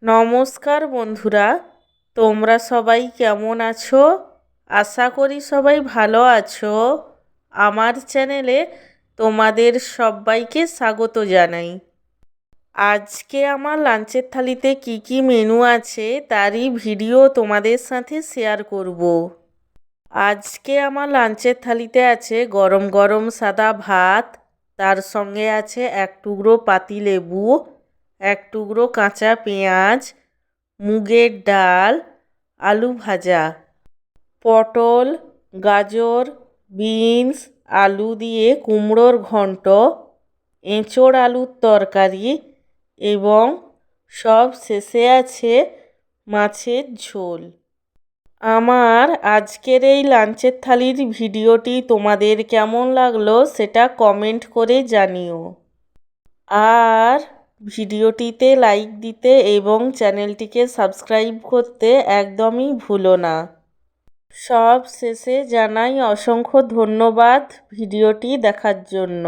নমস্কার বন্ধুরা, তোমরা সবাই কেমন আছো? আশা করি সবাই ভালো আছো। আমার চ্যানেলে তোমাদের সবাইকে স্বাগত জানাই। আজকে আমার লাঞ্চের থালিতে কি কি মেনু আছে তারই ভিডিও তোমাদের সাথে শেয়ার করব। আজকে আমার লাঞ্চের থালিতে আছে গরম গরম সাদা ভাত, তার সঙ্গে আছে এক টুকরো পাতিলেবু, এক টুকরো কাঁচা পেঁয়াজ, মুগের ডাল, আলু ভাজা, পটল, গাজর, বিনস, আলু দিয়ে কুমড়োর ঘন্ট, এঁচোড় আলুর তরকারি এবং সব শেষে আছে মাছের ঝোল। আমার আজকের এই লাঞ্চের থালির ভিডিওটি তোমাদের কেমন লাগলো সেটা কমেন্ট করে জানিও। আর ভিডিওটিতে লাইক দিতে এবং চ্যানেলটিকে সাবস্ক্রাইব করতে একদমই ভুলো না। সব শেষে জানাই অসংখ্য ধন্যবাদ ভিডিওটি দেখার জন্য।